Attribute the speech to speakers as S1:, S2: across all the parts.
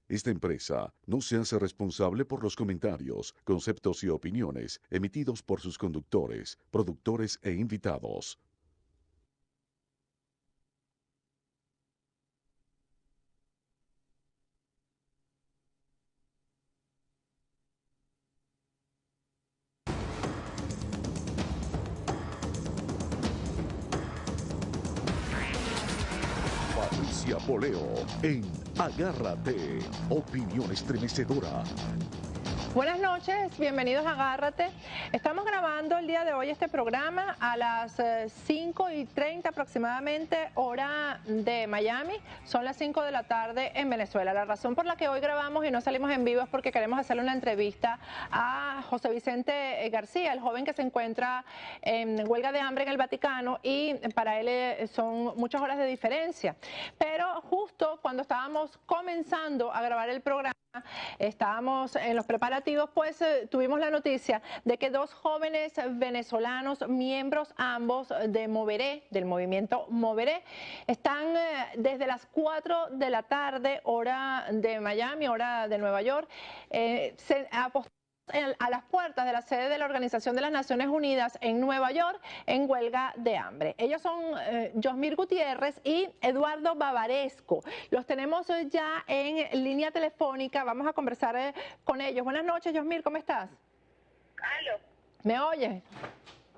S1: Esta empresa no se hace responsable por los comentarios, conceptos y opiniones emitidos por sus conductores, productores e invitados. Patricia Poleo en Agárrate, opinión estremecedora.
S2: Buenas noches, bienvenidos a Agárrate. Estamos grabando el día de hoy este programa a las 5:30 aproximadamente, hora de Miami. Son las 5 de la tarde en Venezuela. La razón por la que hoy grabamos y no salimos en vivo es porque queremos hacerle una entrevista a José Vicente García, el joven que se encuentra en huelga de hambre en el Vaticano, y para él son muchas horas de diferencia. Pero justo cuando estábamos comenzando a grabar el programa, estábamos en los preparativos, pues tuvimos la noticia de que dos jóvenes venezolanos, miembros ambos de Moveré, del movimiento Moveré, están desde las 4 de la tarde, hora de Miami, hora de Nueva York, a las puertas de la sede de la Organización de las Naciones Unidas en Nueva York en huelga de hambre. Ellos son Yosmir Gutiérrez y Eduardo Bavaresco. Los tenemos ya en línea telefónica. Vamos a conversar con ellos. Buenas noches, Yosmir, ¿cómo estás?
S3: ¿Aló?
S2: ¿Me oyes?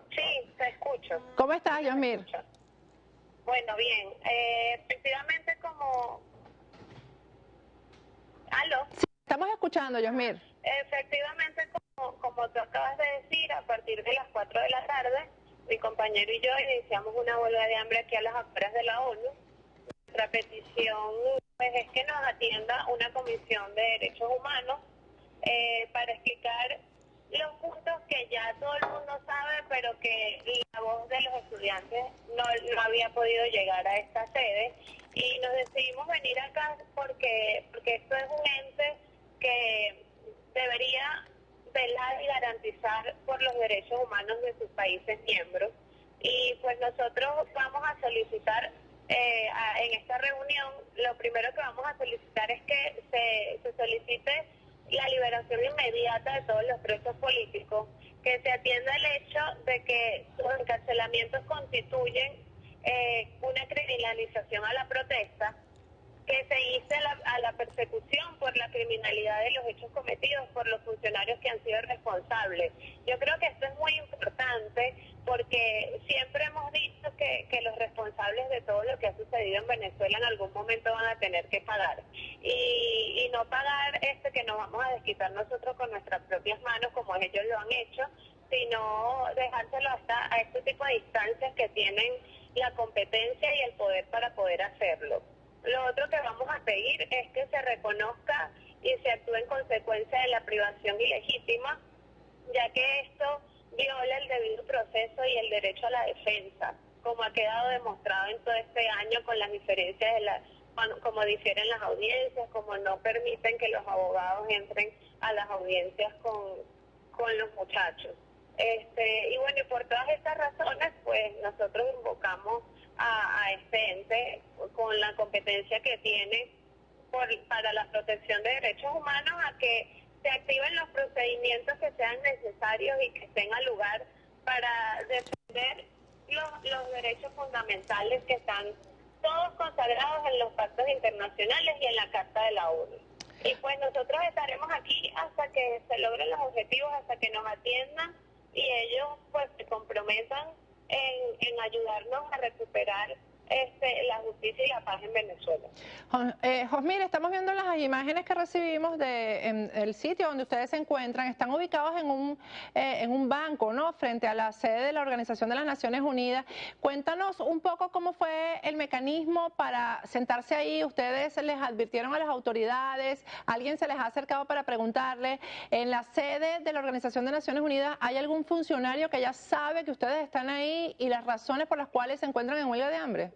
S3: Sí, te escucho.
S2: ¿Cómo estás, Yosmir?
S3: Bueno, bien. Efectivamente, como... ¿Aló?
S2: Sí, estamos escuchando, Yosmir.
S3: Efectivamente, como tú acabas de decir, a partir de las 4 de la tarde, mi compañero y yo iniciamos una huelga de hambre aquí a las afueras de la ONU. Nuestra petición pues, es que nos atienda una comisión de derechos humanos para explicar los puntos que ya todo el mundo sabe, pero que la voz de los estudiantes no había podido llegar a esta sede. Y nos decidimos venir acá porque esto es un ente que debería velar y garantizar por los derechos humanos de sus países miembros. Y pues nosotros vamos a solicitar en esta reunión, lo primero que vamos a solicitar es que se solicite la liberación inmediata de todos los presos políticos, que se atienda el hecho de que sus encarcelamientos constituyen una criminalización a la protesta, que se inicie a la persecución por la criminalidad de los hechos cometidos por los funcionarios que han sido responsables. Yo creo que esto es muy importante porque siempre hemos dicho que los responsables de todo lo que ha sucedido en Venezuela en algún momento van a tener que pagar. Y no pagar que nos vamos a desquitar nosotros con nuestras propias manos como ellos lo han hecho, sino dejárselo hasta a este tipo de instancias que tienen la competencia y el poder para poder hacerlo. Lo otro que vamos a pedir es que se reconozca y se actúe en consecuencia de la privación ilegítima, ya que esto viola el debido proceso y el derecho a la defensa, como ha quedado demostrado en todo este año con las diferencias como difieren las audiencias, como no permiten que los abogados entren a las audiencias con los muchachos. Y bueno, y por todas estas razones, pues nosotros invocamos a este ente con la competencia que tiene para la protección de derechos humanos a que se activen los procedimientos que sean necesarios y que tengan lugar para defender los derechos fundamentales que están todos consagrados en los pactos internacionales y en la Carta de la ONU. Y pues nosotros estaremos aquí hasta que se logren los objetivos, hasta que nos atiendan y ellos pues se comprometan en ayudarnos a recuperar la justicia y la paz en Venezuela.
S2: Josmir, estamos viendo las imágenes que recibimos del sitio donde ustedes se encuentran. Están ubicados en un banco, ¿no?, frente a la sede de la Organización de las Naciones Unidas. Cuéntanos un poco cómo fue el mecanismo para sentarse ahí. ¿Ustedes les advirtieron a las autoridades? ¿Alguien se les ha acercado para preguntarle? ¿En la sede de la Organización de Naciones Unidas hay algún funcionario que ya sabe que ustedes están ahí y las razones por las cuales se encuentran en huelga de hambre?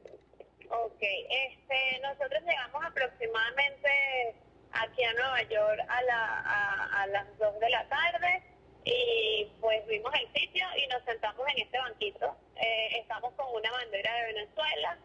S3: Ok, nosotros llegamos aproximadamente aquí a Nueva York a las 2 de la tarde y pues vimos el sitio y nos sentamos en este banquito. Estamos con una bandera de Venezuela,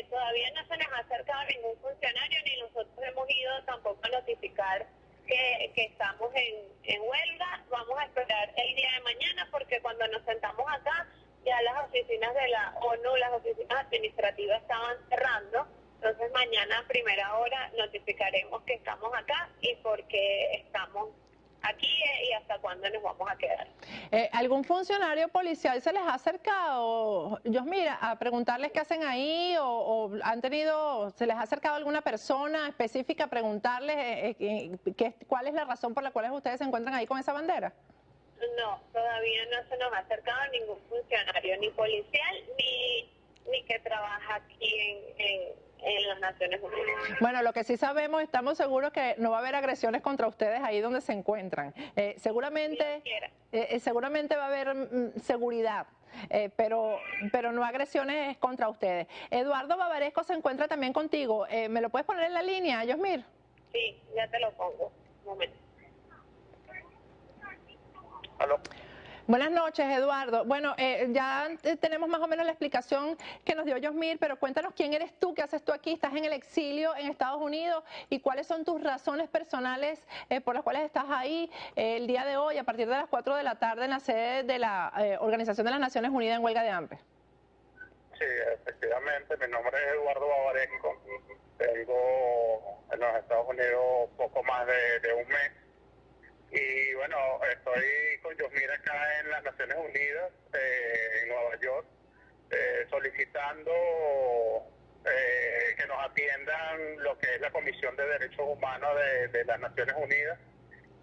S3: Todavía no se nos ha acercado ningún funcionario ni nosotros hemos ido tampoco a notificar que estamos en huelga. Vamos a esperar el día de mañana porque cuando nos sentamos acá ya las oficinas de la ONU, las oficinas administrativas estaban cerrando. Entonces mañana a primera hora notificaremos que estamos acá y por qué estamos aquí y hasta cuándo nos vamos a quedar.
S2: ¿Algún funcionario policial se les ha acercado, Yosmira, a preguntarles qué hacen ahí se les ha acercado alguna persona específica a preguntarles cuál es la razón por la cual ustedes se encuentran ahí con esa bandera?
S3: No, todavía no se nos ha acercado ningún funcionario, ni policial, ni que trabaja aquí en las Naciones Unidas.
S2: Bueno, lo que sí sabemos, estamos seguros que no va a haber agresiones contra ustedes ahí donde se encuentran. Seguramente va a haber seguridad, pero no agresiones contra ustedes. Eduardo Bavaresco se encuentra también contigo. ¿Me lo puedes poner en la línea, Yosmir?
S3: Sí, ya te lo pongo. Un momento.
S4: ¿Aló?
S2: Buenas noches, Eduardo. Bueno, ya tenemos más o menos la explicación que nos dio Yosmir, pero cuéntanos quién eres tú, qué haces tú aquí, estás en el exilio en Estados Unidos y cuáles son tus razones personales por las cuales estás ahí el día de hoy a partir de las 4 de la tarde en la sede de la Organización de las Naciones Unidas en huelga de hambre.
S4: Sí, efectivamente, mi nombre es Eduardo Bavaresco, tengo en los Estados Unidos poco más de un mes. Y bueno, estoy con Yosmir acá en las Naciones Unidas, en Nueva York, solicitando que nos atiendan lo que es la Comisión de Derechos Humanos de las Naciones Unidas.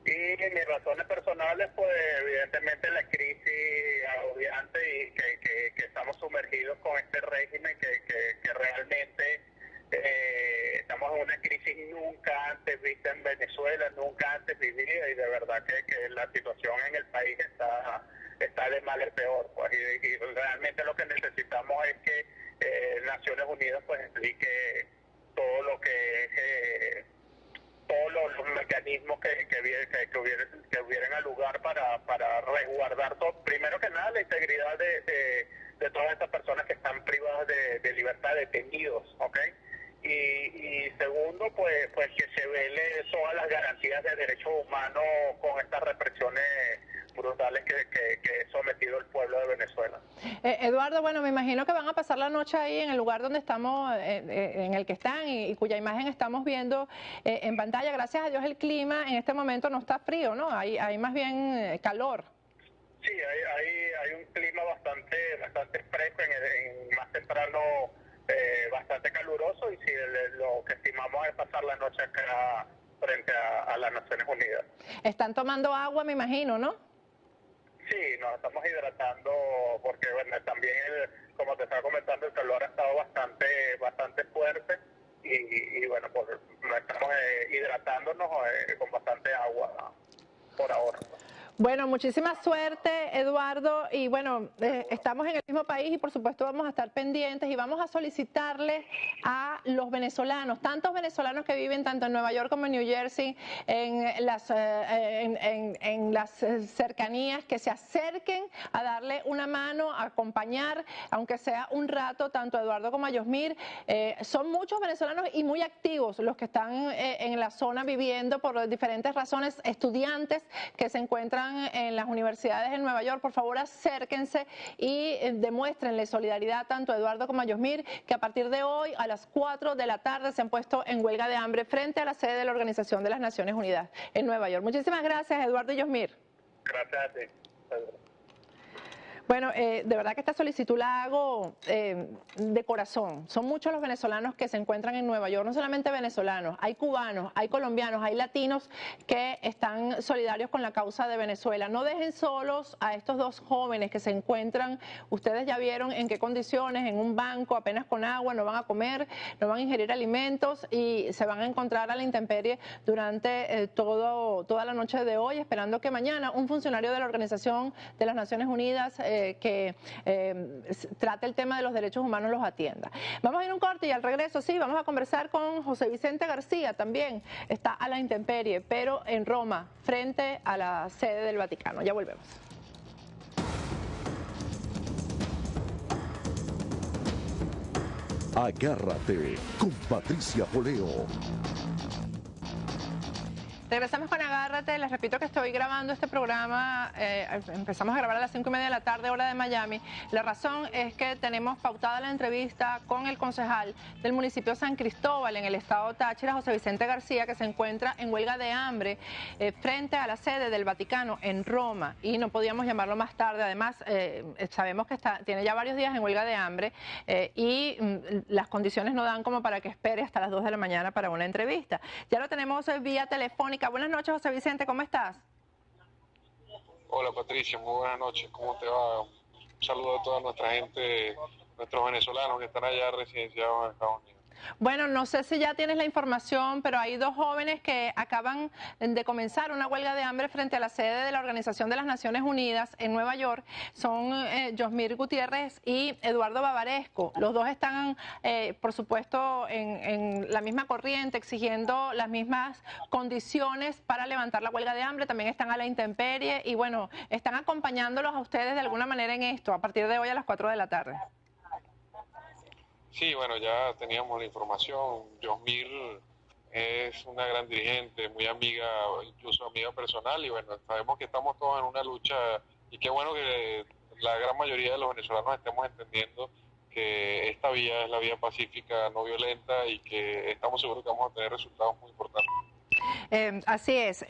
S4: Y mis razones personales, pues evidentemente la crisis agobiante y que estamos sumergidos con este régimen que realmente estamos en una crisis nunca antes vista en Venezuela, nunca antes vivida, y de verdad que la situación en el país está de mal en peor, pues, y realmente lo que necesitamos es que Naciones Unidas pues explique todo lo que todos los mecanismos que hubieran al lugar para resguardar todo, primero que nada la integridad de todas estas personas que están privadas de libertad, detenidos, ¿ok? Y segundo, pues que se vele todas las garantías de derechos humanos con estas represiones brutales que ha sometido el pueblo de Venezuela.
S2: Eduardo, bueno, me imagino que van a pasar la noche ahí en el lugar donde estamos, en el que están y cuya imagen estamos viendo en pantalla. Gracias a Dios el clima en este momento no está frío, ¿no? Hay más bien calor.
S4: Sí, hay un clima bastante fresco, más temprano bastante caluroso, y sí, lo que estimamos es pasar la noche acá frente a las Naciones Unidas.
S2: Están tomando agua, me imagino, ¿no?
S4: Sí, nos estamos hidratando porque, bueno, también, como te estaba comentando, el calor ha estado bastante fuerte y bueno, pues estamos hidratándonos con bastante agua por ahora.
S2: Bueno, muchísima suerte, Eduardo, y bueno, estamos en el mismo país y por supuesto vamos a estar pendientes y vamos a solicitarle a los venezolanos, tantos venezolanos que viven tanto en Nueva York como en New Jersey, en las cercanías, que se acerquen a darle una mano, a acompañar, aunque sea un rato, tanto a Eduardo como a Yosmir. Son muchos venezolanos y muy activos los que están en la zona viviendo por diferentes razones, estudiantes que se encuentran en las universidades en Nueva York. Por favor, acérquense y demuéstrenle solidaridad tanto a Eduardo como a Yosmir, que a partir de hoy a las 4 de la tarde se han puesto en huelga de hambre frente a la sede de la Organización de las Naciones Unidas en Nueva York. Muchísimas gracias, Eduardo y Yosmir.
S4: Gracias a ti.
S2: Bueno, de verdad que esta solicitud la hago de corazón. Son muchos los venezolanos que se encuentran en Nueva York, no solamente venezolanos, hay cubanos, hay colombianos, hay latinos que están solidarios con la causa de Venezuela. No dejen solos a estos dos jóvenes que se encuentran, ustedes ya vieron en qué condiciones, en un banco, apenas con agua, no van a comer, no van a ingerir alimentos y se van a encontrar a la intemperie durante toda la noche de hoy, esperando que mañana un funcionario de la Organización de las Naciones Unidas que trate el tema de los derechos humanos los atienda. Vamos a ir a un corte y al regreso sí, vamos a conversar con José Vicente García, también está a la intemperie, pero en Roma, frente a la sede del Vaticano. Ya volvemos.
S1: Agárrate con Patricia Poleo.
S2: Regresamos con Agárrate. Les repito que estoy grabando este programa. Empezamos a grabar a las 5:30 de la tarde, hora de Miami. La razón es que tenemos pautada la entrevista con el concejal del municipio San Cristóbal, en el estado Táchira, José Vicente García, que se encuentra en huelga de hambre frente a la sede del Vaticano en Roma. Y no podíamos llamarlo más tarde. Además, sabemos que tiene ya varios días en huelga de hambre y las condiciones no dan como para que espere hasta las 2 de la mañana para una entrevista. Ya lo tenemos vía telefónica. Buenas noches, José Vicente, ¿cómo estás?
S5: Hola Patricia, muy buenas noches, ¿cómo te va? Un saludo a toda nuestra gente, nuestros venezolanos que están allá residenciados en Estados Unidos.
S2: Bueno, no sé si ya tienes la información, pero hay dos jóvenes que acaban de comenzar una huelga de hambre frente a la sede de la Organización de las Naciones Unidas en Nueva York. Son Yosmir Gutiérrez y Eduardo Bavaresco. Los dos están, por supuesto, en la misma corriente, exigiendo las mismas condiciones para levantar la huelga de hambre. También están a la intemperie y, bueno, están acompañándolos a ustedes de alguna manera en esto, a partir de hoy a las 4 de la tarde.
S5: Sí, bueno, ya teníamos la información. Yosmir es una gran dirigente, muy amiga, incluso amiga personal, y bueno, sabemos que estamos todos en una lucha y qué bueno que la gran mayoría de los venezolanos estemos entendiendo que esta vía es la vía pacífica, no violenta, y que estamos seguros que vamos a tener resultados muy importantes.
S2: Así es.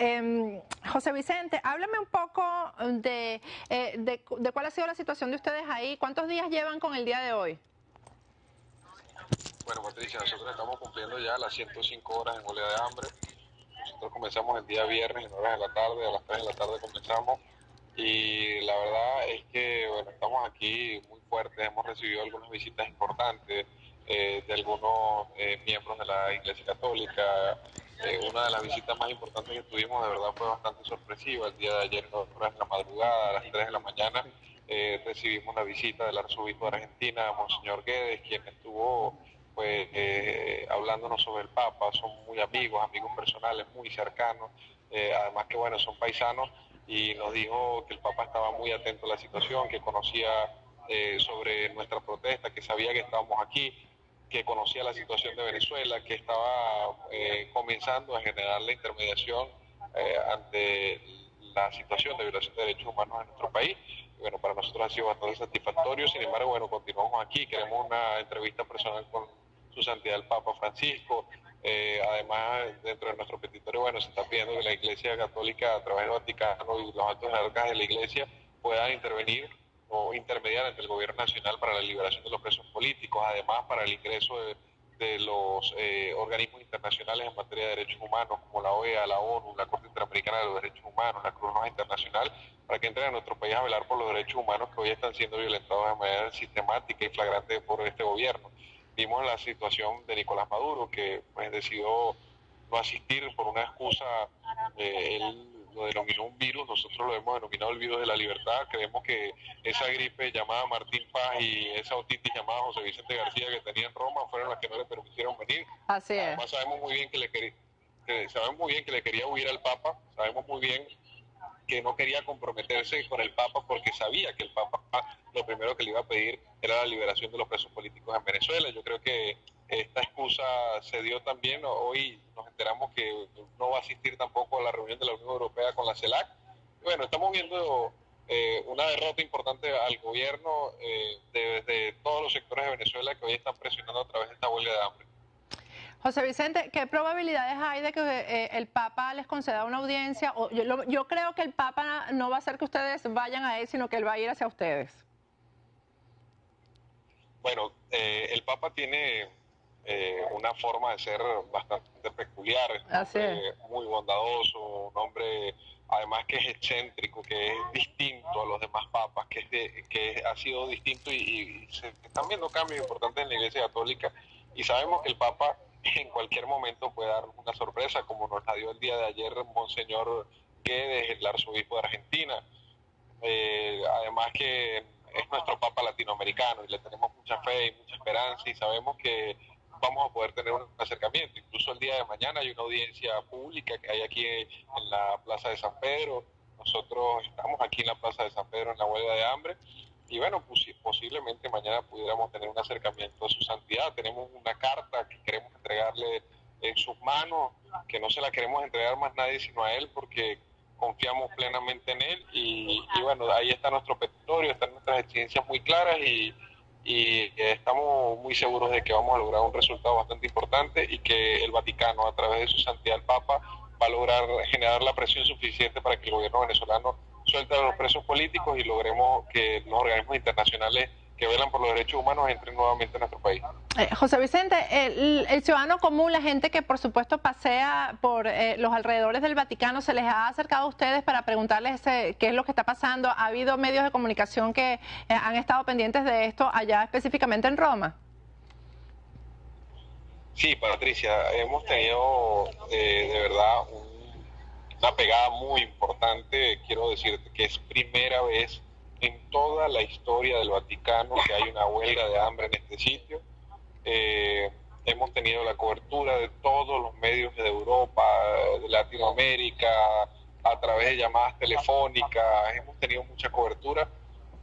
S2: José Vicente, háblame un poco de cuál ha sido la situación de ustedes ahí. ¿Cuántos días llevan con el día de hoy?
S5: Bueno, Patricia, nosotros estamos cumpliendo ya las 105 horas en huelga de hambre. Nosotros comenzamos el día viernes en horas de la tarde, a las 3 de la tarde comenzamos. Y la verdad es que, bueno, estamos aquí muy fuertes, hemos recibido algunas visitas importantes de algunos miembros de la Iglesia Católica. Una de las visitas más importantes que tuvimos, de verdad, fue bastante sorpresiva. El día de ayer, en horas de la madrugada, a las 3 de la mañana, recibimos la visita del arzobispo de Argentina, Monseñor Guedes, quien estuvo pues hablándonos sobre el Papa. Son muy amigos personales, muy cercanos, además que bueno, son paisanos, y nos dijo que el Papa estaba muy atento a la situación, que conocía sobre nuestra protesta, que sabía que estábamos aquí, que conocía la situación de Venezuela, que estaba comenzando a generar la intermediación ante la situación de violación de derechos humanos en nuestro país. Y bueno, para nosotros ha sido bastante satisfactorio. Sin embargo, bueno, continuamos aquí, queremos una entrevista personal con su santidad el Papa Francisco. Además, dentro de nuestro petitorio, bueno, se está pidiendo que la Iglesia Católica, a través del Vaticano y los altos jerarcas de la Iglesia, puedan intervenir o intermediar ante el gobierno nacional para la liberación de los presos políticos, además para el ingreso de los organismos internacionales en materia de derechos humanos, como la OEA, la ONU, la Corte Interamericana de los Derechos Humanos, la Cruz Roja Internacional, para que entren a nuestro país a velar por los derechos humanos que hoy están siendo violentados de manera sistemática y flagrante por este gobierno. Vimos la situación de Nicolás Maduro, que pues decidió no asistir por una excusa. Él lo denominó un virus, nosotros lo hemos denominado el virus de la libertad. Creemos que esa gripe llamada Martín Paz y esa otitis llamada José Vicente García que tenía en Roma fueron las que no le permitieron venir.
S2: Así es.
S5: Además sabemos muy bien que le quería huir al Papa, sabemos muy bien que no quería comprometerse con el Papa porque sabía que el Papa lo primero que le iba a pedir era la liberación de los presos políticos en Venezuela. Yo creo que esta excusa se dio también. Hoy nos enteramos que no va a asistir tampoco a la reunión de la Unión Europea con la CELAC. Y bueno, estamos viendo una derrota importante al gobierno de todos los sectores de Venezuela que hoy están presionando a través de esta huelga de hambre.
S2: José Vicente, ¿qué probabilidades hay de que el Papa les conceda una audiencia? Yo creo que el Papa no va a hacer que ustedes vayan a él, sino que él va a ir hacia ustedes.
S5: Bueno, el Papa tiene una forma de ser bastante peculiar, muy bondadoso, un hombre además que es excéntrico, que es distinto a los demás papas, que ha sido distinto y se están viendo cambios importantes en la Iglesia Católica, y sabemos que el Papa en cualquier momento puede dar una sorpresa, como nos la dio el día de ayer Monseñor Guedes, el arzobispo de Argentina. Además que es nuestro Papa latinoamericano y le tenemos mucha fe y mucha esperanza, y sabemos que vamos a poder tener un acercamiento. Incluso el día de mañana hay una audiencia pública que hay aquí en la Plaza de San Pedro. Nosotros estamos aquí en la Plaza de San Pedro en la huelga de hambre, bueno, pues, posiblemente mañana pudiéramos tener un acercamiento a su santidad. Tenemos una carta que queremos entregarle en sus manos, que no se la queremos entregar más nadie sino a él, porque confiamos plenamente en él, y bueno, ahí está nuestro petitorio, están nuestras exigencias muy claras, y estamos muy seguros de que vamos a lograr un resultado bastante importante, y que el Vaticano, a través de su santidad el Papa, va a lograr generar la presión suficiente para que el gobierno venezolano suelte a los presos políticos y logremos que los organismos internacionales que velan por los derechos humanos entren nuevamente en nuestro país.
S2: José Vicente, el ciudadano común, la gente que por supuesto pasea por los alrededores del Vaticano, ¿se les ha acercado a ustedes para preguntarles qué es lo que está pasando? ¿Ha habido medios de comunicación que han estado pendientes de esto allá específicamente en Roma?
S5: Sí, Patricia, hemos tenido de verdad una pegada muy importante. Quiero decirte que es primera vez en toda la historia del Vaticano que hay una huelga de hambre en este sitio. Hemos tenido la cobertura de todos los medios de Europa, de Latinoamérica, a través de llamadas telefónicas. Hemos tenido mucha cobertura,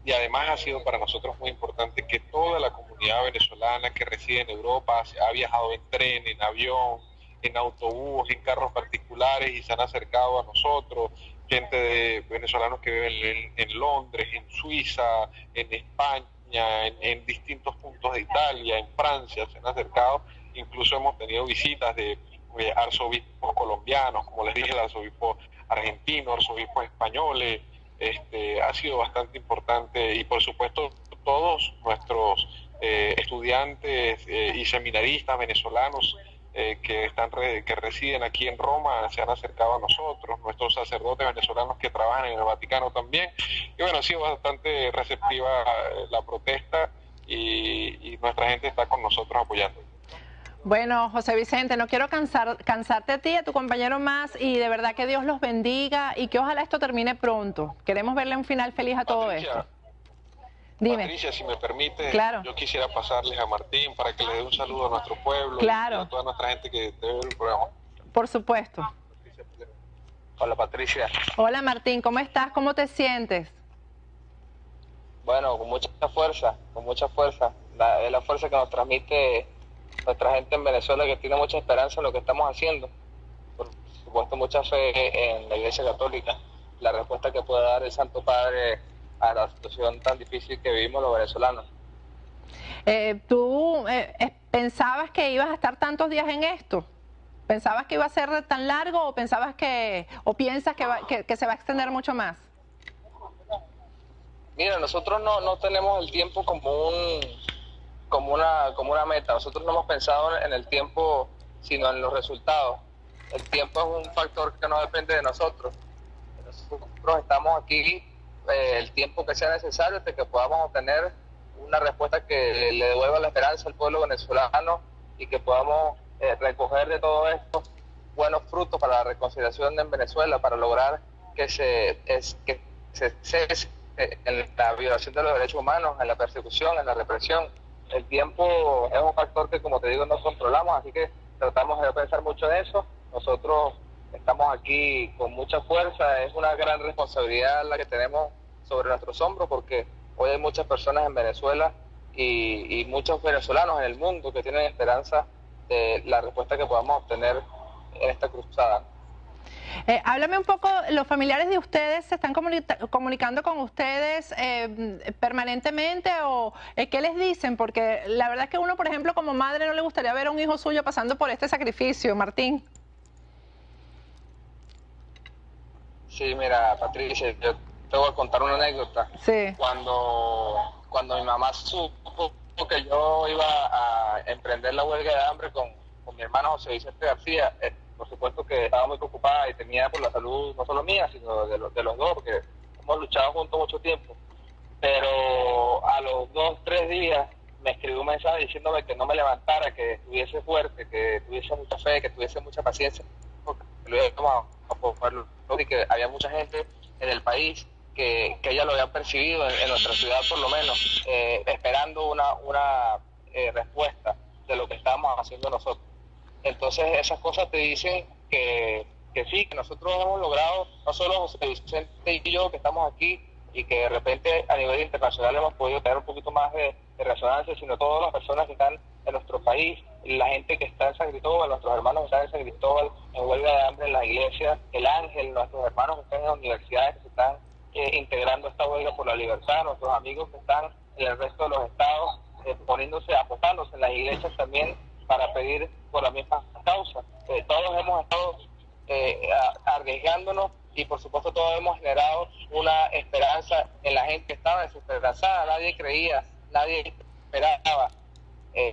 S5: y además ha sido para nosotros muy importante que toda la comunidad venezolana que reside en Europa ha viajado en tren, en avión, en autobús, en carros particulares, y se han acercado a nosotros. Gente de venezolanos que viven en Londres, en Suiza, en España, en distintos puntos de Italia, en Francia, se han acercado. Incluso hemos tenido visitas de arzobispos colombianos, como les dije, el arzobispo argentino, arzobispos españoles. Ha sido bastante importante, y por supuesto todos nuestros estudiantes y seminaristas venezolanos que residen aquí en Roma se han acercado a nosotros, nuestros sacerdotes venezolanos que trabajan en el Vaticano también. Y bueno, ha sido bastante receptiva la protesta, y nuestra gente está con nosotros apoyando.
S2: Bueno, José Vicente, no quiero cansarte a ti, a tu compañero más, y de verdad que Dios los bendiga y que ojalá esto termine pronto. Queremos verle un final feliz a todo esto. Dime.
S5: Patricia, si me permite,
S2: claro,
S5: yo quisiera pasarles a Martín para que le dé un saludo a nuestro pueblo,
S2: claro,
S5: y a toda nuestra gente que debe ver el programa.
S2: Por supuesto.
S6: Hola, Patricia.
S2: Hola, Martín, ¿cómo estás? ¿Cómo te sientes?
S6: Bueno, con mucha fuerza, con mucha fuerza. Es la fuerza que nos transmite nuestra gente en Venezuela, que tiene mucha esperanza en lo que estamos haciendo. Por supuesto, mucha fe en la Iglesia Católica, la respuesta que puede dar el Santo Padre a la situación tan difícil que vivimos los venezolanos.
S2: ¿Tú pensabas que ibas a estar tantos días en esto? ¿Pensabas que iba a ser tan largo, o pensabas piensas que se va a extender mucho más?
S6: Mira, nosotros no tenemos el tiempo como una meta. Nosotros no hemos pensado en el tiempo, sino en los resultados. El tiempo es un factor que no depende de nosotros. Nosotros estamos aquí el tiempo que sea necesario hasta que podamos obtener una respuesta que le devuelva la esperanza al pueblo venezolano, y que podamos recoger de todo esto buenos frutos para la reconciliación en Venezuela, para lograr que se cese en la violación de los derechos humanos, en la persecución, en la represión. El tiempo es un factor que, como te digo, no controlamos, así que tratamos de pensar mucho en eso. Nosotros estamos aquí con mucha fuerza, es una gran responsabilidad la que tenemos sobre nuestros hombros, porque hoy hay muchas personas en Venezuela y muchos venezolanos en el mundo que tienen esperanza de la respuesta que podamos obtener en esta cruzada.
S2: Háblame un poco, ¿los familiares de ustedes se están comunicando con ustedes permanentemente, o qué les dicen? Porque la verdad es que uno, por ejemplo, como madre no le gustaría ver a un hijo suyo pasando por este sacrificio. Martín.
S6: Sí, mira, Patricia, yo te voy a contar una anécdota.
S2: Sí.
S6: Cuando mi mamá supo que yo iba a emprender la huelga de hambre con mi hermano José Vicente García, por supuesto que estaba muy preocupada y temía por la salud no solo mía, sino de los dos, porque hemos luchado juntos mucho tiempo. Pero a los 2-3 días me escribió un mensaje diciéndome que no me levantara, que estuviese fuerte, que tuviese mucha fe, que tuviese mucha paciencia, porque lo íbamos a poder, y que había mucha gente en el país que ella lo había percibido en nuestra ciudad, por lo menos, esperando una respuesta de lo que estábamos haciendo nosotros. Entonces esas cosas te dicen que sí, que nosotros hemos logrado, no solo José Vicente y yo que estamos aquí, y que de repente a nivel internacional hemos podido tener un poquito más de resonancia, sino todas las personas que están en nuestro país, la gente que está en San Cristóbal, nuestros hermanos que están en San Cristóbal en huelga de hambre en las iglesias, el Ángel, nuestros hermanos que están en las universidades que se están integrando a esta huelga por la libertad, nuestros amigos que están en el resto de los estados apostándose en las iglesias también para pedir por la misma causa. Todos hemos estado arriesgándonos y por supuesto todos hemos generado una esperanza en la gente que estaba desesperanzada, nadie creía, nadie esperaba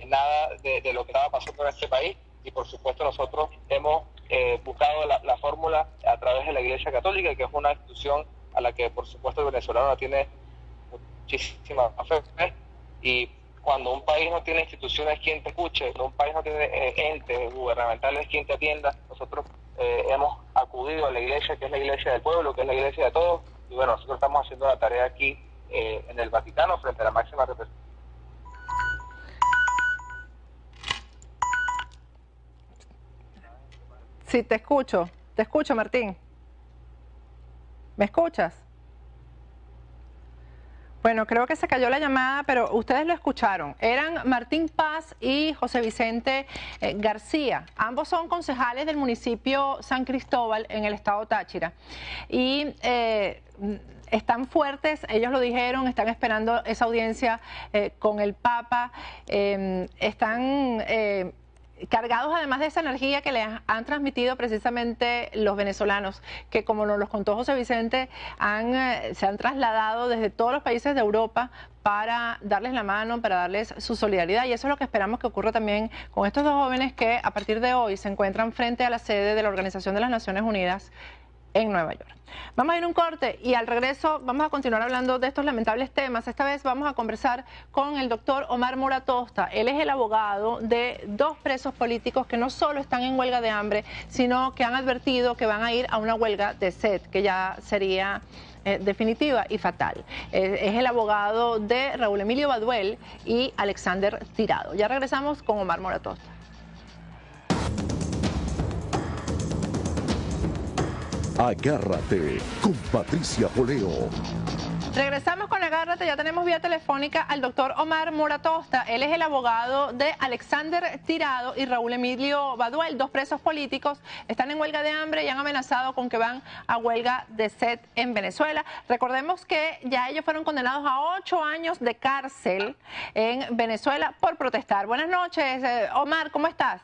S6: nada de lo que estaba pasando en este país, y por supuesto nosotros hemos buscado la fórmula a través de la Iglesia Católica, que es una institución a la que por supuesto el venezolano tiene muchísima fe, y cuando un país no tiene instituciones quien te escuche, cuando un país no tiene entes gubernamentales quien te atienda, nosotros hemos acudido a la iglesia, que es la iglesia del pueblo, que es la iglesia de todos, y bueno, nosotros estamos haciendo la tarea aquí en el Vaticano frente a la máxima representación.
S2: Sí, te escucho, Martín. ¿Me escuchas? Bueno, creo que se cayó la llamada, pero ustedes lo escucharon. Eran Martín Paz y José Vicente García. Ambos son concejales del municipio San Cristóbal en el estado Táchira. Y están fuertes, ellos lo dijeron, están esperando esa audiencia con el Papa. Están cargados además de esa energía que les han transmitido precisamente los venezolanos, que como nos los contó José Vicente, se han trasladado desde todos los países de Europa para darles la mano, para darles su solidaridad, y eso es lo que esperamos que ocurra también con estos dos jóvenes que a partir de hoy se encuentran frente a la sede de la Organización de las Naciones Unidas en Nueva York. Vamos a ir a un corte y al regreso vamos a continuar hablando de estos lamentables temas. Esta vez vamos a conversar con el doctor Omar Mora-Tosta. Él es el abogado de dos presos políticos que no solo están en huelga de hambre, sino que han advertido que van a ir a una huelga de sed, que ya sería definitiva y fatal. Es el abogado de Raúl Emilio Baduel y Alexander Tirado. Ya regresamos con Omar Mora-Tosta.
S1: Agárrate con Patricia Poleo.
S2: Regresamos con Agárrate, ya tenemos vía telefónica al doctor Omar Mora-Tosta. Él es el abogado de Alexander Tirado y Raúl Emilio Baduel, dos presos políticos. Están en huelga de hambre y han amenazado con que van a huelga de sed en Venezuela. Recordemos que ya ellos fueron condenados a 8 años de cárcel en Venezuela por protestar. Buenas noches, Omar, ¿cómo estás?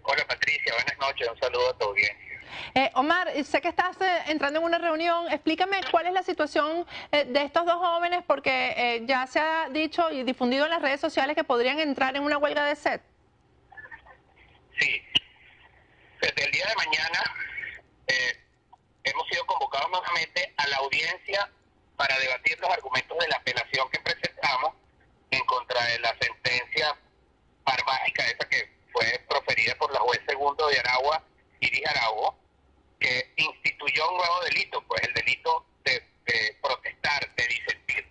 S4: Hola Patricia, buenas noches, un saludo a tu audiencia.
S2: Omar, sé que estás entrando en una reunión. Explícame cuál es la situación de estos dos jóvenes, porque ya se ha dicho y difundido en las redes sociales que podrían entrar en una huelga de sed.
S4: Sí, desde el día de mañana hemos sido convocados nuevamente a la audiencia para debatir los argumentos de la apelación que presentamos en contra de la sentencia barbárica esa que fue proferida por la juez segundo de Aragua, Iris Araújo, que instituyó un nuevo delito, pues el delito de protestar, de disentir.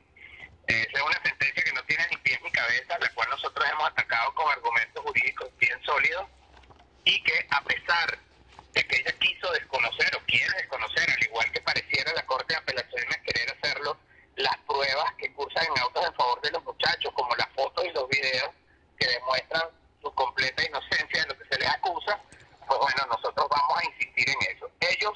S4: Esa es una sentencia que no tiene ni pies ni cabeza, la cual nosotros hemos atacado con argumentos jurídicos bien sólidos, y que a pesar de que ella quiso desconocer o quiere desconocer, al igual que pareciera la Corte de Apelaciones querer hacerlo, las pruebas que cursan en autos en favor de los muchachos, como las fotos y los videos que demuestran su completa inocencia de lo que se les acusa, pues bueno, nosotros vamos a insistir en eso. Ellos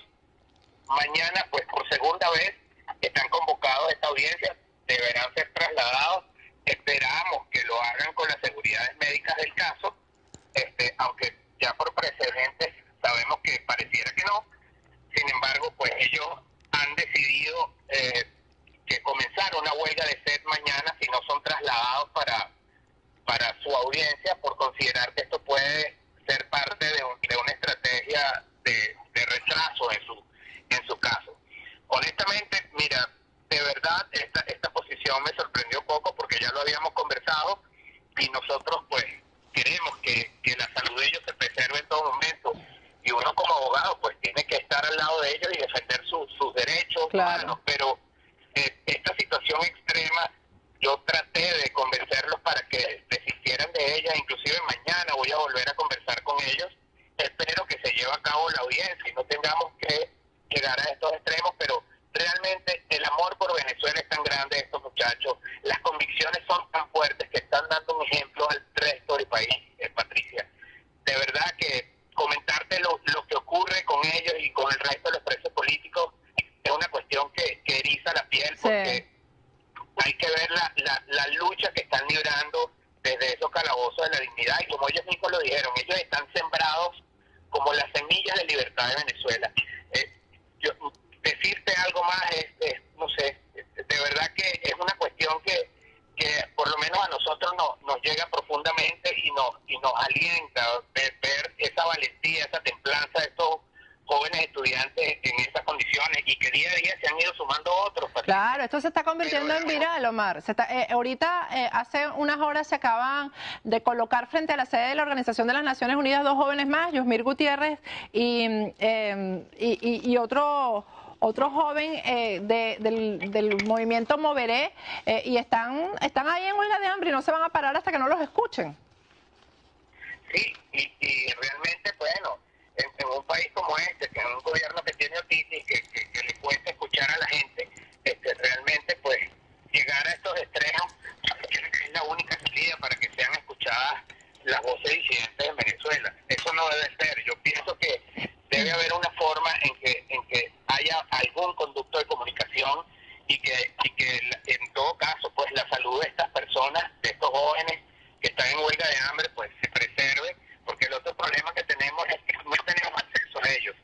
S4: mañana, pues por segunda vez, están convocados a esta audiencia, deberán ser trasladados. Esperamos que lo hagan con las seguridades médicas del caso, aunque ya por precedentes sabemos que pareciera que no. Sin embargo, pues ellos han decidido que comenzar una huelga de sed mañana si no son trasladados para su audiencia, por considerar que esto puede ser parte de una estrategia de retraso en su caso. Honestamente, mira, de verdad esta posición me sorprendió poco porque ya lo habíamos conversado y nosotros pues queremos que la salud de ellos se preserve en todo momento, y uno como abogado pues tiene que estar al lado de ellos y defender sus derechos humanos, pero esta situación extrema yo traté de convencerlos para que desistieran de ella. Inclusive mañana voy a volver a conversar con ellos. Espero que se lleve a cabo la audiencia y no tengamos que llegar a estos extremos, pero realmente el amor
S7: con el resto de los presos políticos es una cuestión que eriza la piel, porque hay que ver la lucha que están librando desde esos calabozos de la dignidad, y como ellos mismos lo dijeron, ellos están sembrados como las semillas de libertad de Venezuela. Decirte algo más no sé, de verdad que es una cuestión que por lo menos a nosotros nos llega profundamente y nos alienta ver esa valentía, esa templanza de estos jóvenes estudiantes en esas condiciones, y que día a día se han ido sumando otros.
S2: Claro, esto se está convirtiendo en viral, Omar. Ahorita, hace unas horas se acaban de colocar frente a la sede de la Organización de las Naciones Unidas 2 jóvenes más, Yosmir Gutiérrez y otro joven del movimiento Moveré, y están ahí en huelga de hambre y no se van a parar hasta que no los escuchen.
S7: Sí, y realmente, bueno, en un país como este, que es un gobierno que tiene otitis, que le cuesta escuchar a la gente, realmente, pues, llegar a estos extremos es la única salida para que sean escuchadas las voces disidentes en Venezuela. Eso no debe ser. Yo pienso que debe haber una forma en que haya algún conducto de comunicación y que en todo caso, pues, la salud de estas personas, de estos jóvenes que están en huelga de hambre, pues se preserve, porque el otro problema que tenemos es que no tenemos acceso a ellos,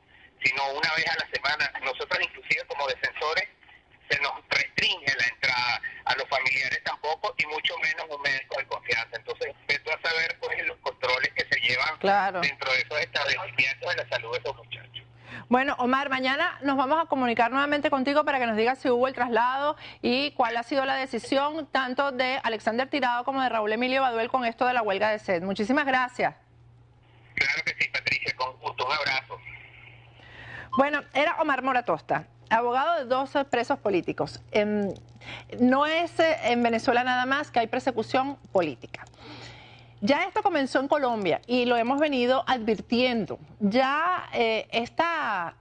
S7: sino una vez a la semana. Nosotros inclusive como defensores se nos restringe la entrada, a los familiares tampoco, y mucho menos un médico de confianza. Entonces, vete a saber, pues, los controles que se llevan dentro de esos establecimientos de la salud de esos muchachos.
S2: Bueno, Omar, mañana nos vamos a comunicar nuevamente contigo para que nos digas si hubo el traslado y cuál ha sido la decisión tanto de Alexander Tirado como de Raúl Emilio Baduel con esto de la huelga de sed. Muchísimas gracias.
S7: Claro que sí, Patricia, con gusto, un abrazo.
S2: Bueno, era Omar Moratosta, abogado de 2 presos políticos. No es en Venezuela nada más que hay persecución política. Ya esto comenzó en Colombia y lo hemos venido advirtiendo. Ya esta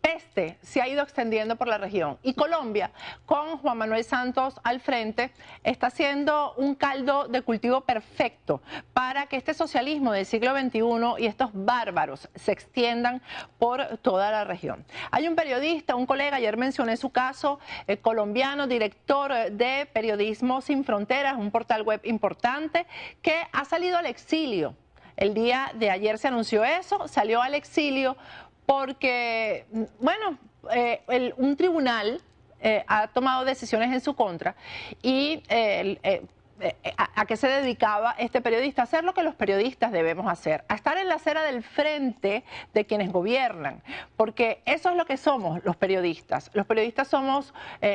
S2: peste se ha ido extendiendo por la región. Y Colombia, con Juan Manuel Santos al frente, está haciendo un caldo de cultivo perfecto para que este socialismo del siglo XXI y estos bárbaros se extiendan por toda la región. Hay un periodista, un colega, ayer mencioné su caso, colombiano, director de Periodismo Sin Fronteras, un portal web importante, que ha salido al exilio. El día de ayer se anunció eso, salió al exilio porque, bueno, un tribunal ha tomado decisiones en su contra y ¿a qué se dedicaba este periodista? A hacer lo que los periodistas debemos hacer, a estar en la acera del frente de quienes gobiernan, porque eso es lo que somos los periodistas. Los periodistas somos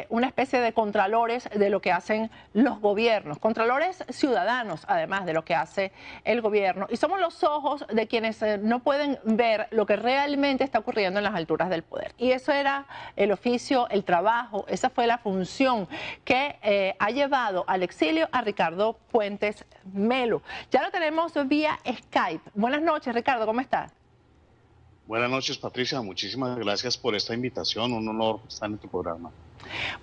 S2: una especie de contralores de lo que hacen los gobiernos, contralores ciudadanos además de lo que hace el gobierno, y somos los ojos de quienes no pueden ver lo que realmente está ocurriendo en las alturas del poder. Y eso era el oficio, el trabajo, esa fue la función que ha llevado al exilio a Ricardo Puentes Melo. Ya lo tenemos vía Skype. Buenas noches, Ricardo, ¿cómo estás?
S8: Buenas noches, Patricia. Muchísimas gracias por esta invitación. Un honor estar en tu programa.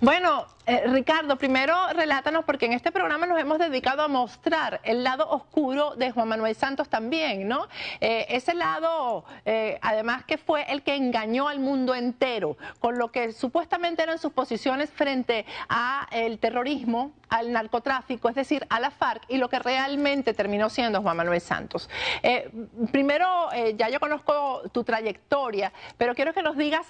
S2: Bueno, Ricardo, primero relátanos, porque en este programa nos hemos dedicado a mostrar el lado oscuro de Juan Manuel Santos también, ¿no? Ese lado, además, que fue el que engañó al mundo entero con lo que supuestamente eran sus posiciones frente al terrorismo, al narcotráfico, es decir, a la FARC, y lo que realmente terminó siendo Juan Manuel Santos. Primero, ya yo conozco tu trayectoria, pero quiero que nos digas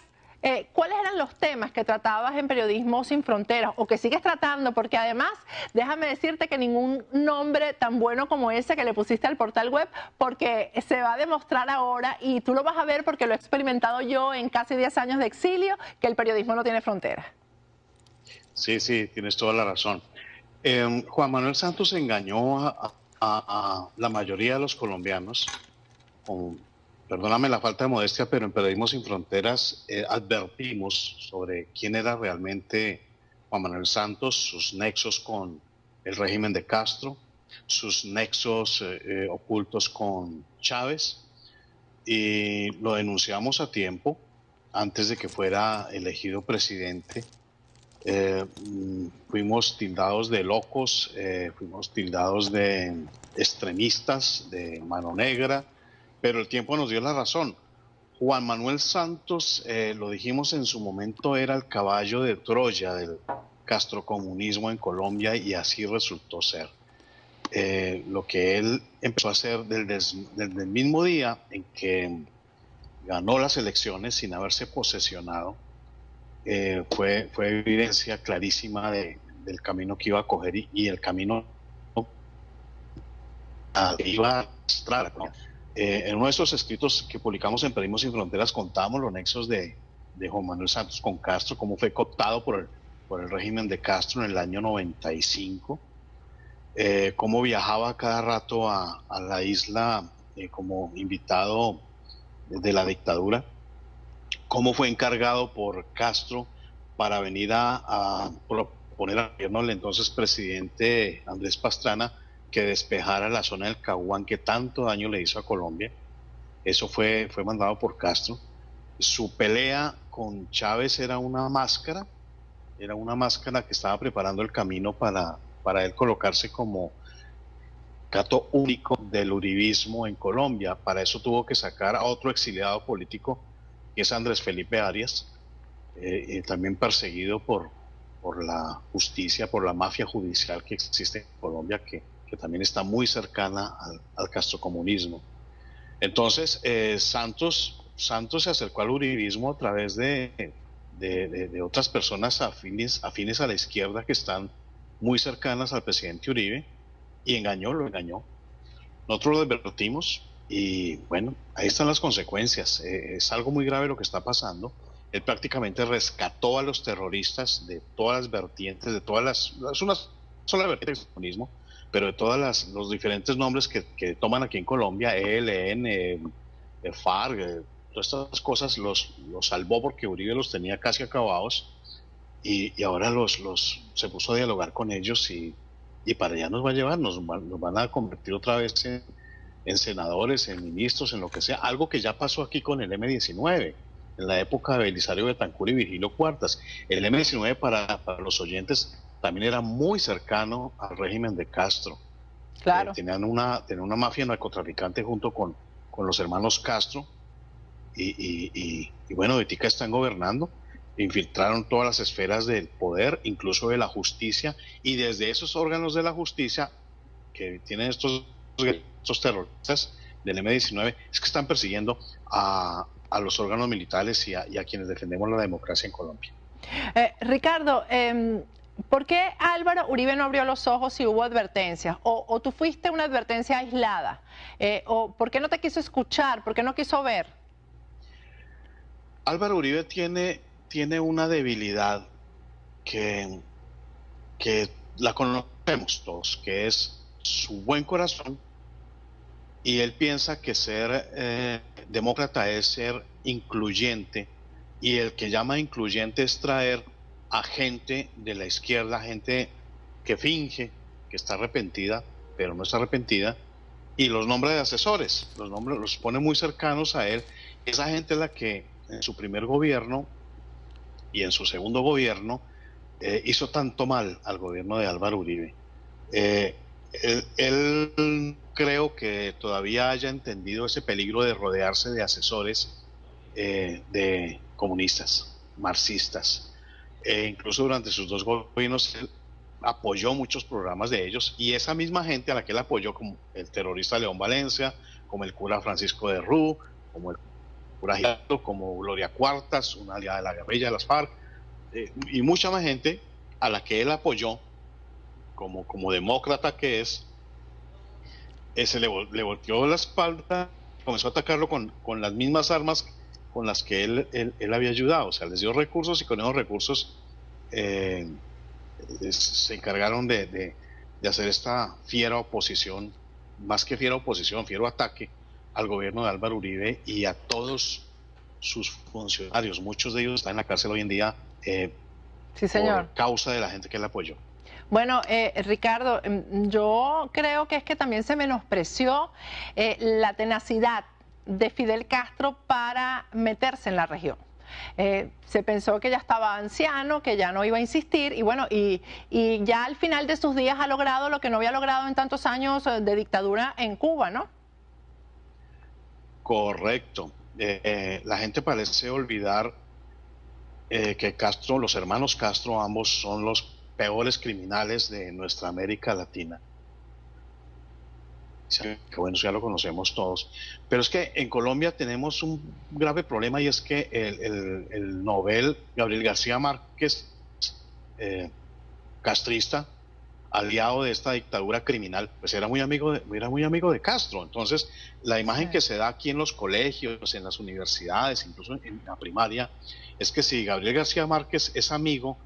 S2: ¿cuáles eran los temas que tratabas en Periodismo Sin Fronteras o que sigues tratando? Porque además, déjame decirte que ningún nombre tan bueno como ese que le pusiste al portal web, porque se va a demostrar ahora, y tú lo vas a ver porque lo he experimentado yo en casi 10 años de exilio, que el periodismo no tiene fronteras.
S8: Sí, tienes toda la razón. Juan Manuel Santos engañó a la mayoría de los colombianos perdóname la falta de modestia, pero en Periodismo Sin Fronteras advertimos sobre quién era realmente Juan Manuel Santos, sus nexos con el régimen de Castro, sus nexos ocultos con Chávez, y lo denunciamos a tiempo, antes de que fuera elegido presidente. Fuimos tildados de locos, fuimos tildados de extremistas, de mano negra, pero el tiempo nos dio la razón. Juan Manuel Santos, lo dijimos en su momento, era el caballo de Troya del castrocomunismo en Colombia y así resultó ser. Lo que él empezó a hacer desde el mismo día en que ganó las elecciones sin haberse posesionado, fue evidencia clarísima del camino que iba a coger y el camino que iba a mostrar, ¿no? En uno de esos escritos que publicamos en Periodismo Sin Fronteras contábamos los nexos de Juan Manuel Santos con Castro, cómo fue cooptado por el régimen de Castro en el año 95, cómo viajaba cada rato a la isla como invitado de la dictadura, cómo fue encargado por Castro para venir a proponer al gobierno del entonces presidente Andrés Pastrana que despejara la zona del Caguán que tanto daño le hizo a Colombia. Eso fue mandado por Castro. Su pelea con Chávez era una máscara que estaba preparando el camino para él colocarse como cato único del uribismo en Colombia. Para eso tuvo que sacar a otro exiliado político, que es Andrés Felipe Arias, también perseguido por la justicia, por la mafia judicial que existe en Colombia, que también está muy cercana al castrocomunismo. Entonces, Santos se acercó al uribismo a través de otras personas afines a la izquierda que están muy cercanas al presidente Uribe, y lo engañó. Nosotros lo advertimos y bueno, ahí están las consecuencias. Es algo muy grave lo que está pasando. Él prácticamente rescató a los terroristas de todas las vertientes, es una sola vertiente del comunismo, pero de todos los diferentes nombres que toman aquí en Colombia, ELN, FARC, todas estas cosas los salvó porque Uribe los tenía casi acabados y ahora se puso a dialogar con ellos y para allá nos va a llevar, nos van a convertir otra vez en senadores, en ministros, en lo que sea, algo que ya pasó aquí con el M-19, en la época de Belisario Betancur y Virgilio Cuartas. El M-19 para los oyentes también era muy cercano al régimen de Castro.
S2: Claro.
S8: Tenían una mafia narcotraficante junto con los hermanos Castro y bueno, ahorita están gobernando, infiltraron todas las esferas del poder, incluso de la justicia, y desde esos órganos de la justicia que tienen estos terroristas del M-19 es que están persiguiendo a los órganos militares y a quienes defendemos la democracia en Colombia.
S2: Ricardo, ¿por qué Álvaro Uribe no abrió los ojos si hubo advertencias? ¿O tú fuiste una advertencia aislada? ¿O por qué no te quiso escuchar? ¿Por qué no quiso ver?
S8: Álvaro Uribe tiene una debilidad que la conocemos todos, que es su buen corazón, y él piensa que ser demócrata es ser incluyente, y el que llama incluyente es traer a gente de la izquierda, gente que finge que está arrepentida, pero no está arrepentida, y los nombra de asesores, los pone muy cercanos a él. Esa gente es la que en su primer gobierno y en su segundo gobierno hizo tanto mal al gobierno de Álvaro Uribe. Él creo que todavía haya entendido ese peligro de rodearse de asesores de comunistas, marxistas. Incluso durante sus dos gobiernos él apoyó muchos programas de ellos, y esa misma gente a la que él apoyó, como el terrorista León Valencia, como el cura Francisco de Rú, como el cura Giraldo, como Gloria Cuartas, una aliada de la guerrilla de las FARC, y mucha más gente a la que él apoyó como demócrata que es, se le volteó la espalda, comenzó a atacarlo con las mismas armas con las que él había ayudado. O sea, les dio recursos, y con esos recursos se encargaron de hacer esta fiera oposición, más que fiera oposición, fiero ataque al gobierno de Álvaro Uribe y a todos sus funcionarios. Muchos de ellos están en la cárcel hoy en día
S2: sí, señor,
S8: por causa de la gente que él apoyó.
S2: Bueno, Ricardo, yo creo que es que también se menospreció la tenacidad de Fidel Castro para meterse en la región. Se pensó que ya estaba anciano, que ya no iba a insistir, y bueno, y ya al final de sus días ha logrado lo que no había logrado en tantos años de dictadura en Cuba, ¿no?
S8: Correcto. La gente parece olvidar que Castro, los hermanos Castro, ambos son los peores criminales de nuestra América Latina. Que bueno, eso ya lo conocemos todos. Pero es que en Colombia tenemos un grave problema, y es que el Nobel Gabriel García Márquez, castrista, aliado de esta dictadura criminal, pues era muy amigo de Castro. Entonces, la imagen que se da aquí en los colegios, en las universidades, incluso en la primaria, es que si Gabriel García Márquez es amigo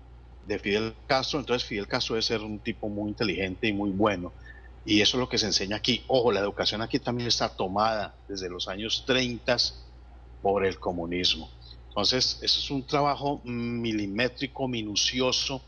S8: de Fidel Castro, entonces Fidel Castro debe ser un tipo muy inteligente y muy bueno. Y eso es lo que se enseña aquí. Ojo, la educación aquí también está tomada desde los años 30 por el comunismo. Entonces, eso es un trabajo milimétrico, minucioso,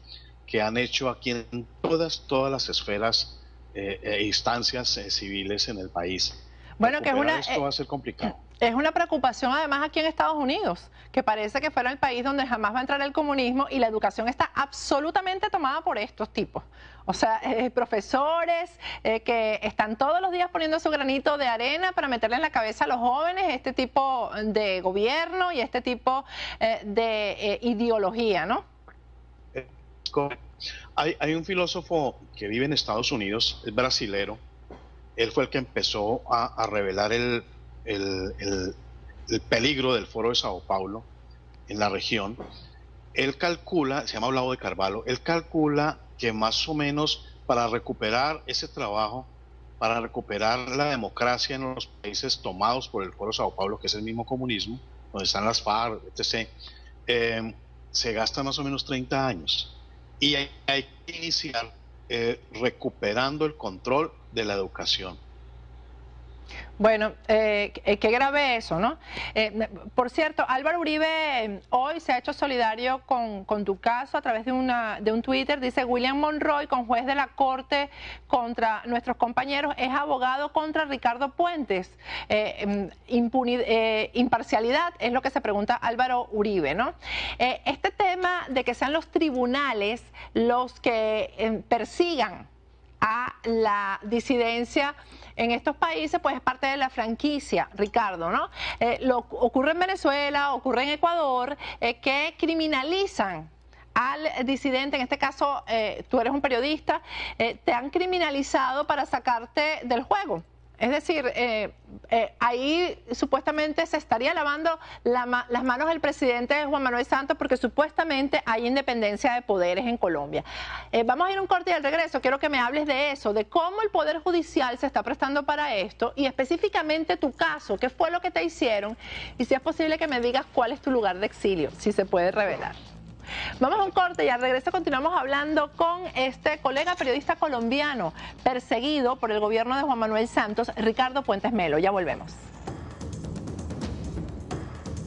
S8: que han hecho aquí en todas las esferas e instancias civiles en el país.
S2: Bueno, que
S8: esto va a ser complicado.
S2: Es una preocupación además aquí en Estados Unidos, que parece que fuera el país donde jamás va a entrar el comunismo, y la educación está absolutamente tomada por estos tipos. O sea, profesores que están todos los días poniendo su granito de arena para meterle en la cabeza a los jóvenes este tipo de gobierno y este tipo de ideología, ¿no?
S8: Hay un filósofo que vive en Estados Unidos, es brasilero. Él fue el que empezó a revelar el peligro del Foro de Sao Paulo en la región. Él calcula, se llama Olavo de Carvalho, él calcula que más o menos para recuperar ese trabajo, para recuperar la democracia en los países tomados por el Foro de Sao Paulo, que es el mismo comunismo, donde están las FARC, etc., se gasta más o menos 30 años. Y hay que iniciar recuperando el control de la educación.
S2: Bueno, qué grave eso, ¿no? Por cierto, Álvaro Uribe hoy se ha hecho solidario con tu caso a través de un Twitter. Dice: William Monroy, con juez de la Corte contra nuestros compañeros, es abogado contra Ricardo Puentes. Imparcialidad es lo que se pregunta Álvaro Uribe, ¿no? Este tema de que sean los tribunales los que persigan a la disidencia en estos países, pues es parte de la franquicia, Ricardo, ¿no? Ocurre en Venezuela, ocurre en Ecuador, que criminalizan al disidente. En este caso, tú eres un periodista, te han criminalizado para sacarte del juego. Es decir, ahí supuestamente se estaría lavando las manos del presidente Juan Manuel Santos, porque supuestamente hay independencia de poderes en Colombia. Vamos a ir un corte y al regreso quiero que me hables de eso, de cómo el Poder Judicial se está prestando para esto, y específicamente tu caso, qué fue lo que te hicieron, y si es posible que me digas cuál es tu lugar de exilio, si se puede revelar. Vamos a un corte y al regreso continuamos hablando con este colega periodista colombiano perseguido por el gobierno de Juan Manuel Santos, Ricardo Puentes Melo. Ya volvemos.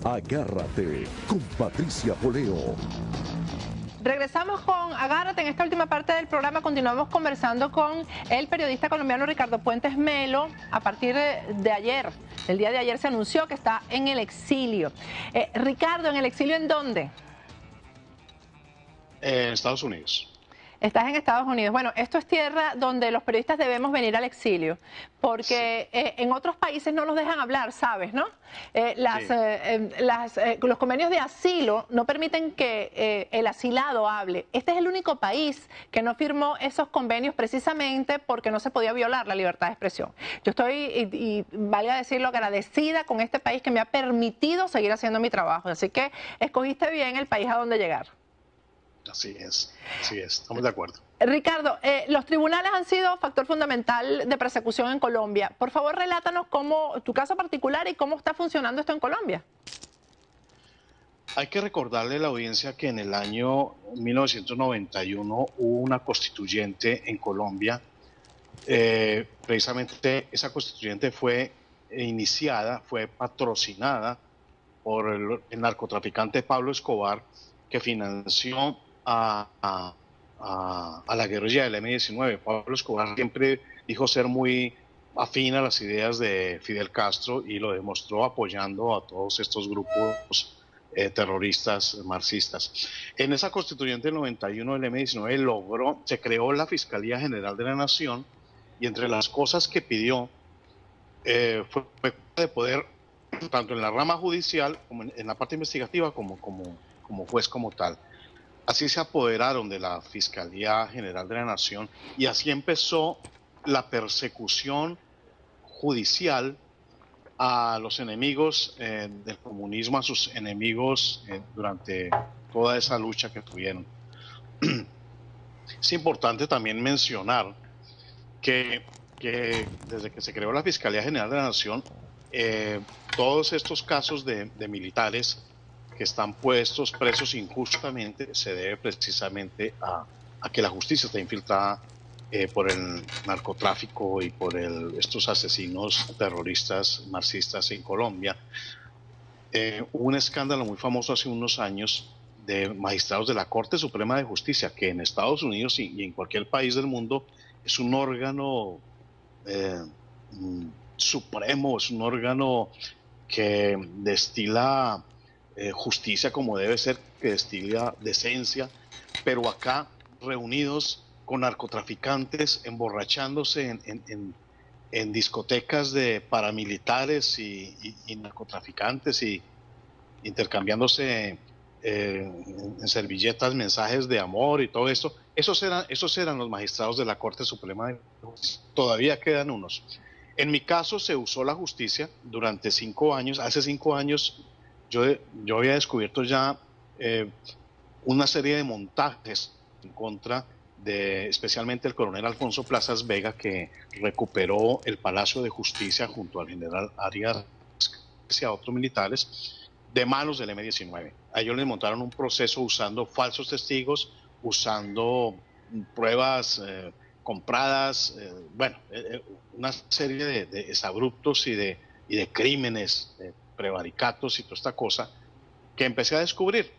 S1: Agárrate con Patricia Poleo.
S2: Regresamos con Agárrate. En esta última parte del programa continuamos conversando con el periodista colombiano Ricardo Puentes Melo. A partir de ayer, el día de ayer, se anunció que está en el exilio. Ricardo, ¿en el exilio en dónde?
S8: En Estados Unidos.
S2: Estás en Estados Unidos. Bueno, esto es tierra donde los periodistas debemos venir al exilio, porque en otros países no nos dejan hablar, ¿sabes? ¿No? Los convenios de asilo no permiten que el asilado hable. Este es el único país que no firmó esos convenios precisamente porque no se podía violar la libertad de expresión. Yo estoy, y valga decirlo, agradecida con este país que me ha permitido seguir haciendo mi trabajo. Así que escogiste bien el país a donde llegar.
S8: Así es, estamos de acuerdo.
S2: Ricardo, los tribunales han sido factor fundamental de persecución en Colombia. Por favor, relátanos tu caso particular y cómo está funcionando esto en Colombia.
S8: Hay que recordarle a la audiencia que en el año 1991 hubo una constituyente en Colombia. Precisamente esa constituyente fue iniciada, fue patrocinada por el narcotraficante Pablo Escobar, que financió a la guerrilla del M-19. Pablo Escobar siempre dijo ser muy afín a las ideas de Fidel Castro y lo demostró apoyando a todos estos grupos terroristas marxistas. En esa constituyente del 91 del M-19 se creó la Fiscalía General de la Nación, y entre las cosas que pidió fue de poder tanto en la rama judicial como en la parte investigativa como juez como tal. Así se apoderaron de la Fiscalía General de la Nación y así empezó la persecución judicial a los enemigos del comunismo, a sus enemigos durante toda esa lucha que tuvieron. Es importante también mencionar que desde que se creó la Fiscalía General de la Nación, todos estos casos de militares que están puestos presos injustamente se debe precisamente a que la justicia está infiltrada por el narcotráfico y por estos asesinos terroristas marxistas en Colombia. Hubo un escándalo muy famoso hace unos años de magistrados de la Corte Suprema de Justicia, que en Estados Unidos y en cualquier país del mundo es un órgano supremo, es un órgano que destila justicia como debe ser, que destila decencia, pero acá reunidos con narcotraficantes, emborrachándose en discotecas de paramilitares y narcotraficantes y intercambiándose en servilletas mensajes de amor y todo esto. Esos eran los magistrados de la Corte Suprema de Justicia. Todavía quedan unos. En mi caso se usó la justicia durante 5 años. Hace 5 años yo había descubierto ya una serie de montajes en contra de especialmente el coronel Alfonso Plazas Vega, que recuperó el Palacio de Justicia junto al general Arias y a otros militares de manos del M-19. A ellos les montaron un proceso usando falsos testigos, usando pruebas compradas, una serie de exabruptos y de crímenes, prevaricatos y toda esta cosa, que empecé a descubrir.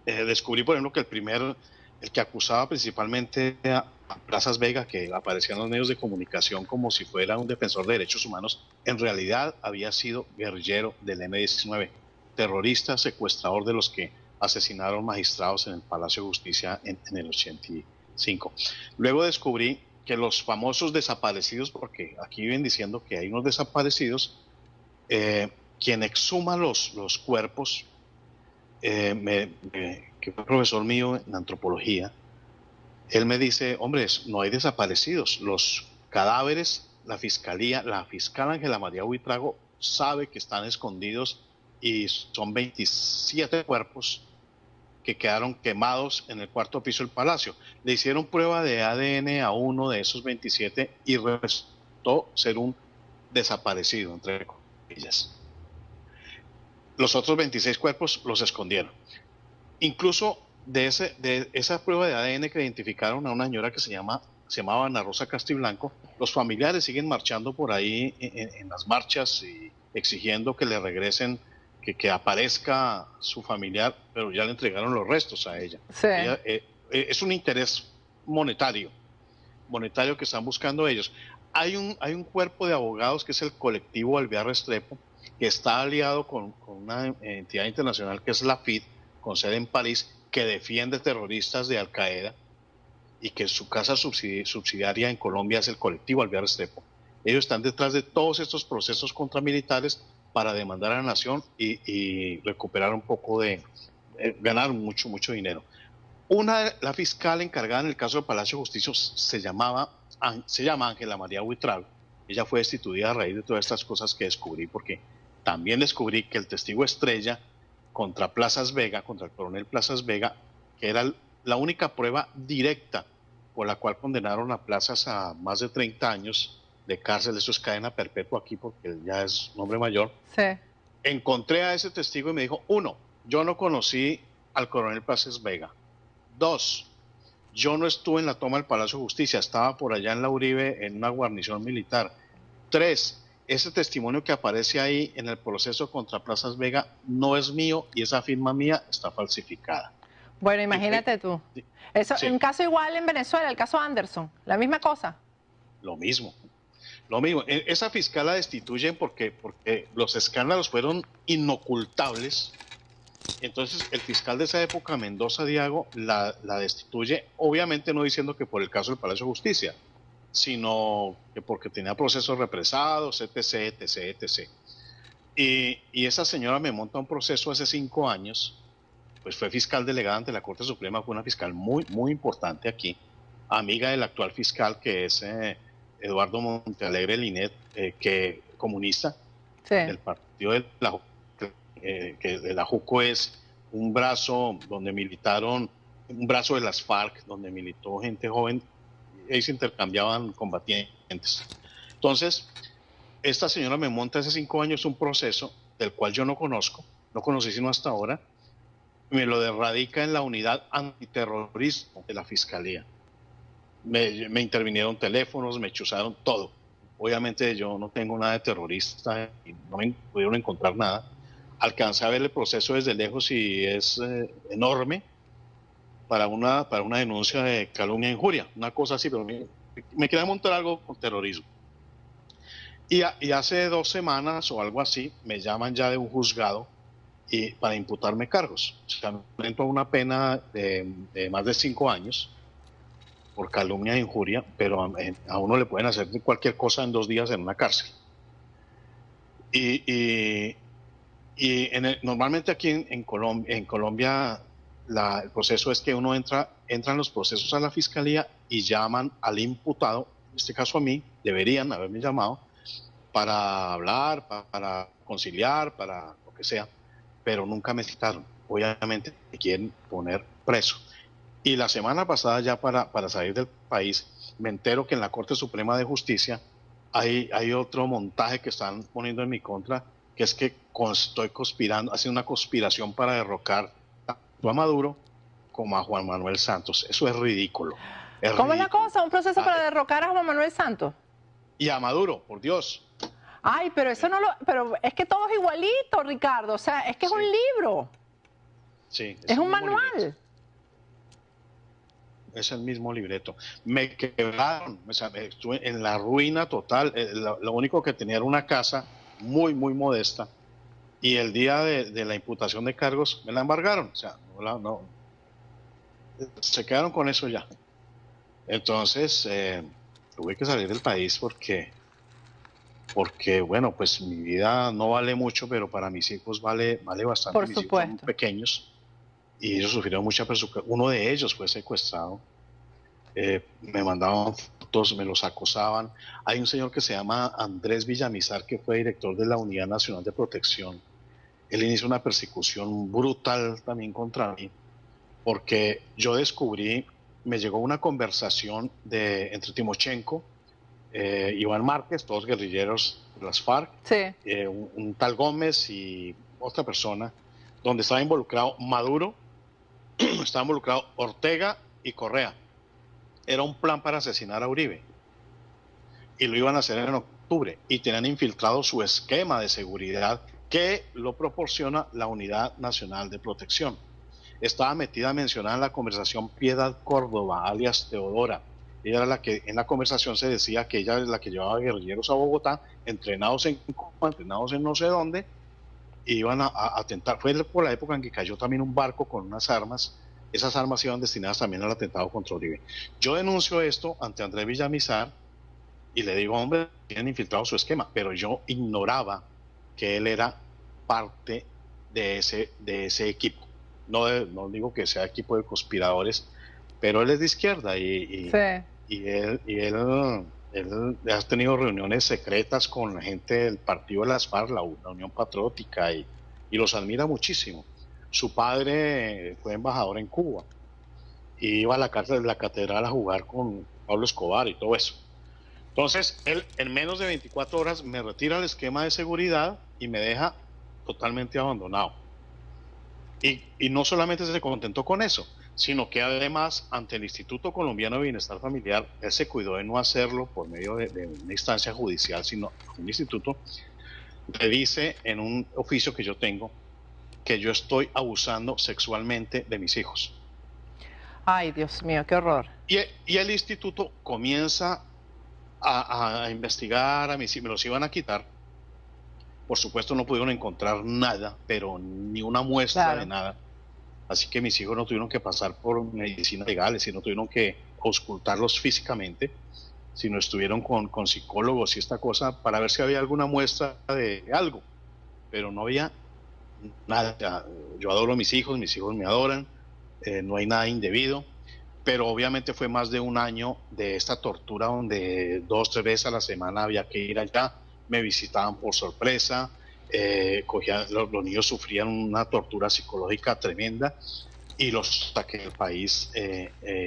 S8: Descubrí, por ejemplo, que el que acusaba principalmente a Plazas Vega, que aparecía en los medios de comunicación como si fuera un defensor de derechos humanos, en realidad había sido guerrillero del M-19, terrorista, secuestrador de los que asesinaron magistrados en el Palacio de Justicia en el 85. Luego descubrí que los famosos desaparecidos, porque aquí viven diciendo que hay unos desaparecidos, quien exhuma los cuerpos, que fue profesor mío en antropología, él me dice, hombre, no hay desaparecidos, los cadáveres, la fiscal Ángela María Buitrago sabe que están escondidos y son 27 cuerpos que quedaron quemados en el 4º piso del palacio. Le hicieron prueba de ADN a uno de esos 27 y resultó ser un desaparecido, entre comillas. Los otros 26 cuerpos los escondieron. Incluso de esa prueba de ADN que identificaron a una señora que se llamaba Ana Rosa Castiblanco, los familiares siguen marchando por ahí en las marchas y exigiendo que le regresen, que aparezca su familiar, pero ya le entregaron los restos a ella.
S2: Sí.
S8: Es un interés monetario que están buscando ellos. Hay un cuerpo de abogados que es el colectivo Alvear Restrepo, que está aliado con una entidad internacional que es la FID, con sede en París, que defiende terroristas de Al Qaeda y que su casa subsidiaria en Colombia es el colectivo Alvear Restrepo. Ellos están detrás de todos estos procesos contra militares para demandar a la nación y recuperar un poco ganar mucho dinero. La fiscal encargada en el caso del Palacio de Justicia se llama Ángela María Buitrago. Ella fue destituida a raíz de todas estas cosas que descubrí, porque también descubrí que el testigo estrella contra el coronel Plazas Vega, que era la única prueba directa por la cual condenaron a Plazas a más de 30 años de cárcel, eso es cadena perpetua aquí porque él ya es un hombre mayor.
S2: Sí.
S8: Encontré a ese testigo y me dijo, 1, yo no conocí al coronel Plazas Vega. 2, yo no estuve en la toma del Palacio de Justicia, estaba por allá en la Uribe en una guarnición militar. 3, ese testimonio que aparece ahí en el proceso contra Plazas Vega no es mío y esa firma mía está falsificada.
S2: Bueno, imagínate tú. Eso, sí. Un caso igual en Venezuela, el caso Anderson, la misma cosa.
S8: Lo mismo. Esa fiscal la destituyen porque los escándalos fueron inocultables. Entonces el fiscal de esa época, Mendoza Diago, la destituye, obviamente no diciendo que por el caso del Palacio de Justicia, sino que porque tenía procesos represados, etc. Y esa señora me monta un proceso hace 5 años, pues fue fiscal delegada ante la Corte Suprema, fue una fiscal muy, muy importante aquí, amiga del actual fiscal que es Eduardo Montealegre Linet, que comunista,
S2: Sí.
S8: del partido de la, que de la JUCO es un brazo donde militaron, un brazo de las FARC, donde militó gente joven, y ahí se intercambiaban combatientes. Entonces, esta señora me monta hace 5 años un proceso del cual yo no conocí sino hasta ahora, me lo radica en la unidad antiterrorismo de la Fiscalía. Me intervinieron teléfonos, me chuzaron todo. Obviamente yo no tengo nada de terrorista y no me pudieron encontrar nada. Alcancé a ver el proceso desde lejos y es enorme para una denuncia de calumnia e injuria, una cosa así, pero me quería montar algo con terrorismo. Y hace 2 semanas o algo así me llaman ya de un juzgado para imputarme cargos. O sea, me enfrento a una pena de más de 5 años por calumnia e injuria, pero a uno le pueden hacer cualquier cosa en 2 días en una cárcel. Normalmente aquí en Colombia el proceso es que uno entran los procesos a la fiscalía y llaman al imputado, en este caso a mí, deberían haberme llamado, para hablar, para conciliar, para lo que sea, pero nunca me citaron. Obviamente me quieren poner preso. Y la semana pasada, ya para salir del país, me entero que en la Corte Suprema de Justicia hay otro montaje que están poniendo en mi contra, que es que estoy conspirando, haciendo una conspiración para derrocar tanto a Maduro como a Juan Manuel Santos. Eso es ridículo.
S2: ¿Cómo es la cosa? ¿Un proceso para derrocar a Juan Manuel Santos?
S8: Y a Maduro, por Dios.
S2: Ay, pero eso no lo... Pero es que todo es igualito, Ricardo. O sea, es que es un libro.
S8: Sí.
S2: Es un manual.
S8: Libreto. Es el mismo libreto. Me quebraron, o sea, estuve en la ruina total. Lo único que tenía era una casa muy, muy modesta. Y el día de la imputación de cargos me la embargaron. O sea, no, se quedaron con eso ya. Entonces, tuve que salir del país porque, bueno, pues mi vida no vale mucho, pero para mis hijos vale bastante.
S2: Por
S8: mis
S2: supuesto.
S8: hijos son pequeños y ellos sufrieron mucha persecución. Uno de ellos fue secuestrado. Me mandaban fotos, me los acosaban. Hay un señor que se llama Andrés Villamizar, que fue director de la Unidad Nacional de Protección. Él inició una persecución brutal también contra mí, porque yo descubrí, me llegó una conversación entre Timochenko, Iván Márquez, todos guerrilleros de las FARC,
S2: sí.
S8: un tal Gómez y otra persona, donde estaba involucrado Maduro, estaba involucrado Ortega y Correa. Era un plan para asesinar a Uribe. Y lo iban a hacer en octubre. Y tenían infiltrado su esquema de seguridad que lo proporciona la Unidad Nacional de Protección. Estaba mencionada en la conversación Piedad Córdoba, alias Teodora. Ella era la que en la conversación se decía que ella es la que llevaba guerrilleros a Bogotá, entrenados en Cuba, entrenados en no sé dónde, y iban a atentar. Fue por la época en que cayó también un barco con unas armas. Esas armas iban destinadas también al atentado contra Uribe. Yo denuncio esto ante Andrés Villamizar y le digo, hombre, tienen infiltrado su esquema, pero yo ignoraba que él era parte de ese equipo. No digo que sea equipo de conspiradores, pero él es de izquierda y él ha tenido reuniones secretas con la gente del partido de las FARC, la Unión Patriótica, y los admira muchísimo. Su padre fue embajador en Cuba y iba a la catedral a jugar con Pablo Escobar y todo eso. Entonces, él en menos de 24 horas me retira el esquema de seguridad y me deja totalmente abandonado. Y no solamente se contentó con eso, sino que además, ante el Instituto Colombiano de Bienestar Familiar, él se cuidó de no hacerlo por medio de una instancia judicial, sino un instituto, le dice en un oficio que yo tengo que yo estoy abusando sexualmente de mis hijos.
S2: Ay, Dios mío, qué horror.
S8: Y el instituto comienza a investigar a mis hijos, me los iban a quitar. Por supuesto no pudieron encontrar nada, pero ni una muestra de nada. Así que mis hijos no tuvieron que pasar por medicinas legales, y no tuvieron que auscultarlos físicamente, sino estuvieron con psicólogos y esta cosa para ver si había alguna muestra de algo. pero no había nada. Yo adoro a mis hijos me adoran, no hay nada indebido, pero obviamente fue más de un año de esta tortura donde 2, 3 veces a la semana había que ir allá, me visitaban por sorpresa, los niños sufrían una tortura psicológica tremenda y los saqué del país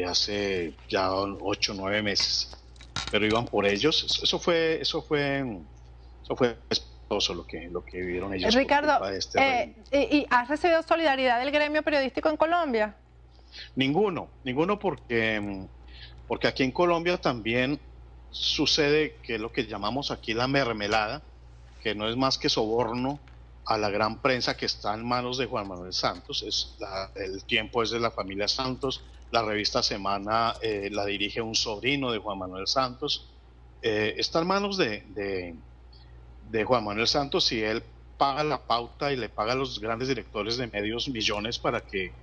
S8: hace ya 8 o 9 meses, pero iban por ellos. Eso fue espantoso lo que vivieron ellos.
S2: Ricardo,
S8: por culpa de
S2: ¿y has recibido solidaridad del gremio periodístico en Colombia?
S8: Ninguno porque aquí en Colombia también sucede que es lo que llamamos aquí la mermelada, que no es más que soborno a la gran prensa que está en manos de Juan Manuel Santos. El Tiempo es de la familia Santos, la revista Semana la dirige un sobrino de Juan Manuel Santos, está en manos de Juan Manuel Santos, y él paga la pauta y le paga a los grandes directores de medios millones para que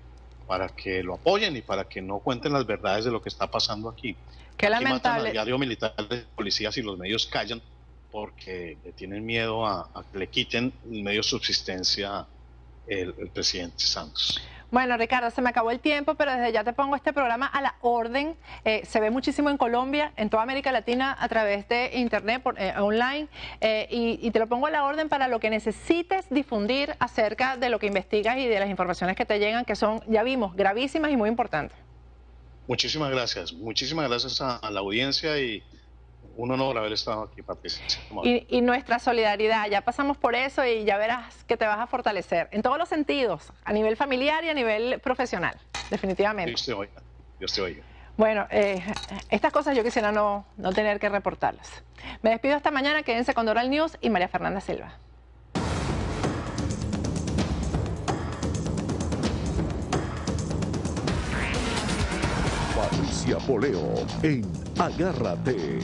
S8: lo apoyen y para que no cuenten las verdades de lo que está pasando aquí.
S2: Qué
S8: Aquí
S2: lamentable.
S8: matan al diario militar de policías y los medios callan porque le tienen miedo a que le quiten el medio de subsistencia el presidente Santos.
S2: Bueno, Ricardo, se me acabó el tiempo, pero desde ya te pongo este programa a la orden. Se ve muchísimo en Colombia, en toda América Latina, a través de internet, online, y te lo pongo a la orden para lo que necesites difundir acerca de lo que investigas y de las informaciones que te llegan, que son, ya vimos, gravísimas y muy importantes.
S8: Muchísimas gracias a la audiencia y un honor haber estado aquí, Patricia.
S2: Y nuestra solidaridad, ya pasamos por eso y ya verás que te vas a fortalecer en todos los sentidos, a nivel familiar y a nivel profesional, definitivamente.
S8: Dios te oiga.
S2: Bueno, estas cosas yo quisiera no tener que reportarlas. Me despido esta mañana, quédense con Doral News y María Fernanda Silva.
S1: Patricia Poleo en Agárrate.